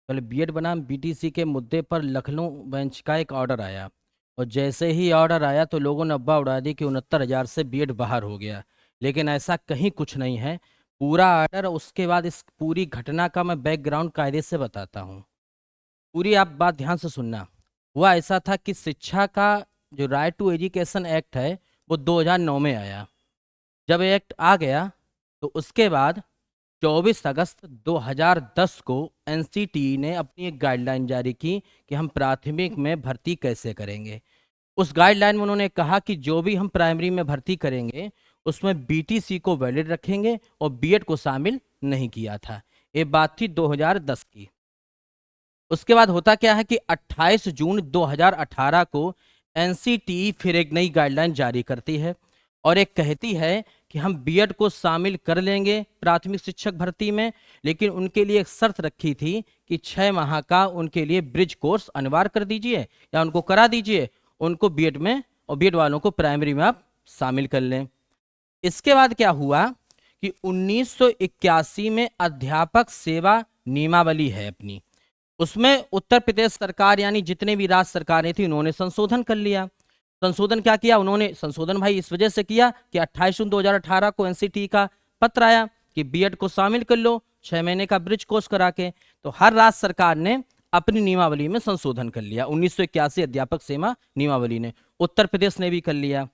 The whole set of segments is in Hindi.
कल बीएड बनाम बीटीसी के मुद्दे पर लखनऊ बेंच का एक ऑर्डर आया। और जैसे ही ऑर्डर आया तो लोगों ने अब्बा उड़ा दी कि 69,000 से बीएड बाहर हो गया। लेकिन ऐसा कहीं कुछ नहीं है। पूरा ऑर्डर, उसके बाद इस पूरी घटना का मैं बैकग्राउंड कायदे से बताता हूँ। पूरी आप बात ध्यान से सुनना। हुआ ऐसा था कि शिक्षा का जो राइट टू एजुकेशन एक्ट है वो 2009 में आया। जब एक्ट आ गया तो उसके बाद 24 अगस्त 2010 को एनसीटी ने अपनी एक गाइडलाइन जारी की कि हम प्राथमिक में भर्ती कैसे करेंगे। उस गाइडलाइन में उन्होंने कहा कि जो भी हम प्राइमरी में भर्ती करेंगे उसमें बीटीसी को वैलिड रखेंगे और बीएड को शामिल नहीं किया था। ये बात थी 2010 की। उसके बाद होता क्या है कि 28 जून 2018 को एनसीटी फिर एक नई गाइडलाइन जारी करती है और एक कहती है कि हम बीएड को शामिल कर लेंगे प्राथमिक शिक्षक भर्ती में, लेकिन उनके लिए एक शर्त रखी थी कि 6 माह का उनके लिए ब्रिज कोर्स अनिवार्य कर दीजिए या उनको करा दीजिए उनको बीएड में, और बीएड वालों को प्राइमरी में आप शामिल कर लें। इसके बाद क्या हुआ कि 1981 में अध्यापक सेवा नियमावली है अपनी, उसमें उत्तर प्रदेश सरकार यानी जितने भी राज्य सरकारें थी उन्होंने संशोधन कर लिया। संशोधन क्या किया उन्होंने? संशोधन भाई इस वजह से किया कि 28 जून 2018 को एनसीटी का पत्र आया कि बीएड को शामिल कर लो 6 महीने का ब्रिज कोर्स करा के। तो हर राज्य सरकार ने अपनी नियमावली में संशोधन कर लिया। 1981 अध्यापक सेवा नियमावली ने, उत्तर प्रदेश ने भी कर लिया।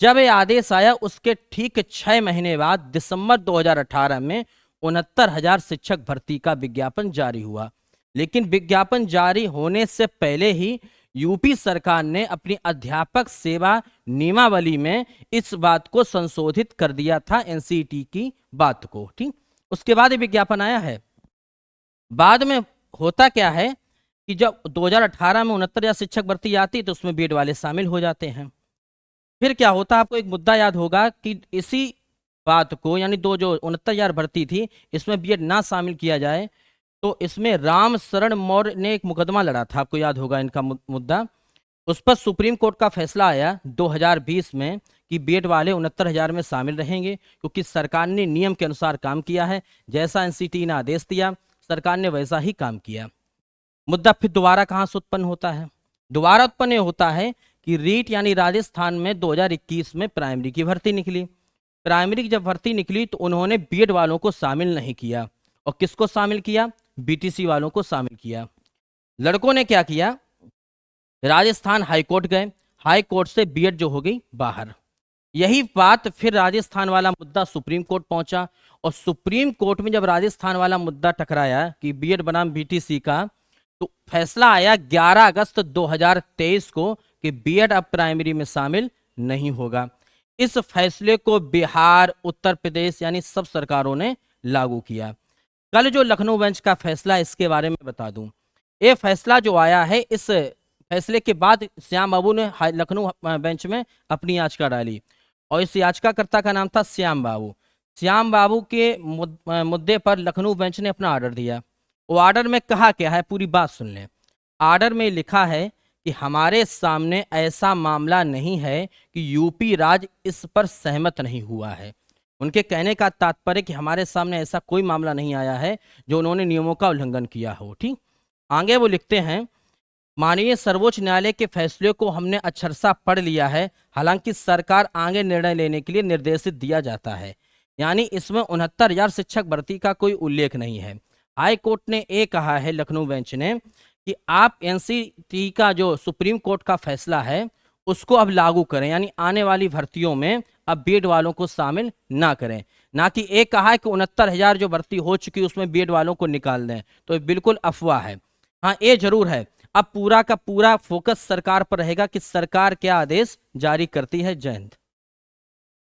जब ये आदेश आया उसके ठीक 6 महीने बाद दिसंबर 2018 में 69,000 शिक्षक भर्ती का विज्ञापन जारी हुआ। लेकिन विज्ञापन जारी होने से पहले ही यूपी सरकार ने अपनी अध्यापक सेवा नियमावली में इस बात को संशोधित कर दिया था, एनसीटी की बात को। ठीक, उसके बाद ये विज्ञापन आया है। बाद में होता क्या है कि जब 2018 में 69,000 शिक्षक भर्ती आती तो उसमें बीएड वाले शामिल हो जाते हैं। फिर क्या होता, आपको एक मुद्दा याद होगा कि इसी बात को यानी दो जो 69,000 भर्ती थी इसमें बीएड ना शामिल किया जाए तो इसमें राम शरण मौर्य ने एक मुकदमा लड़ा था, आपको याद होगा इनका मुद्दा। उस पर सुप्रीम कोर्ट का फैसला आया 2020 में कि बीएड वाले 69,000 में शामिल रहेंगे क्योंकि सरकार ने नियम के अनुसार काम किया है। जैसा एनसीटी ने आदेश दिया सरकार ने वैसा ही काम किया। मुद्दा फिर दोबारा कहाँ से उत्पन्न होता है? दोबारा उत्पन्न होता है कि रीट यानी राजस्थान में 2021 में प्राइमरी की भर्ती निकली। प्राइमरी की जब भर्ती निकली तो उन्होंने बीएड वालों को शामिल नहीं किया। और किसको शामिल किया? बीटीसी वालों को शामिल किया। लड़कों ने क्या किया, राजस्थान हाईकोर्ट गए, हाईकोर्ट से बीएड जो हो गई बाहर। यही बात फिर राजस्थान वाला मुद्दा सुप्रीम कोर्ट पहुंचा और सुप्रीम कोर्ट में जब राजस्थान वाला मुद्दा टकराया कि बीएड बनाम बीटीसी का, तो फैसला आया 11 अगस्त 2023 को कि बीएड अब प्राइमरी में शामिल नहीं होगा। इस फैसले को बिहार, उत्तर प्रदेश यानी सब सरकारों ने लागू किया। कल जो लखनऊ बेंच का फैसला है इसके बारे में बता दूं। ये फैसला जो आया है, इस फैसले के बाद श्याम बाबू ने लखनऊ बेंच में अपनी याचिका डाली और इस याचिकाकर्ता का नाम था श्याम बाबू। श्याम बाबू के मुद्दे पर लखनऊ बेंच ने अपना ऑर्डर दिया। वो ऑर्डर में कहा क्या है, पूरी बात सुन लें। ऑर्डर में लिखा है कि हमारे सामने ऐसा मामला नहीं है कि यूपी राज्य इस पर सहमत नहीं हुआ है। उनके कहने का तात्पर्य कि हमारे सामने ऐसा कोई मामला नहीं आया है जो उन्होंने नियमों का उल्लंघन किया हो। ठीक, आगे वो लिखते हैं, माननीय सर्वोच्च न्यायालय के फैसले को हमने अक्षरशः पढ़ लिया है, हालांकि सरकार आगे निर्णय लेने के लिए निर्देशित दिया जाता है। यानी इसमें 69,000 शिक्षक भर्ती का कोई उल्लेख नहीं है। हाई कोर्ट ने ये कहा है लखनऊ बेंच ने कि आप एनसीटी का जो सुप्रीम कोर्ट का फैसला है उसको अब लागू करें, यानी आने वाली भर्तियों में अब बीएड वालों को शामिल ना करें। ना कि एक कहा है कि 69,000 जो भर्ती हो चुकी उसमें बीएड वालों को निकाल दें, तो ये बिल्कुल अफवाह है। हाँ, ये जरूर है, अब पूरा का पूरा फोकस सरकार पर रहेगा कि सरकार क्या आदेश जारी करती है। जय हिंद।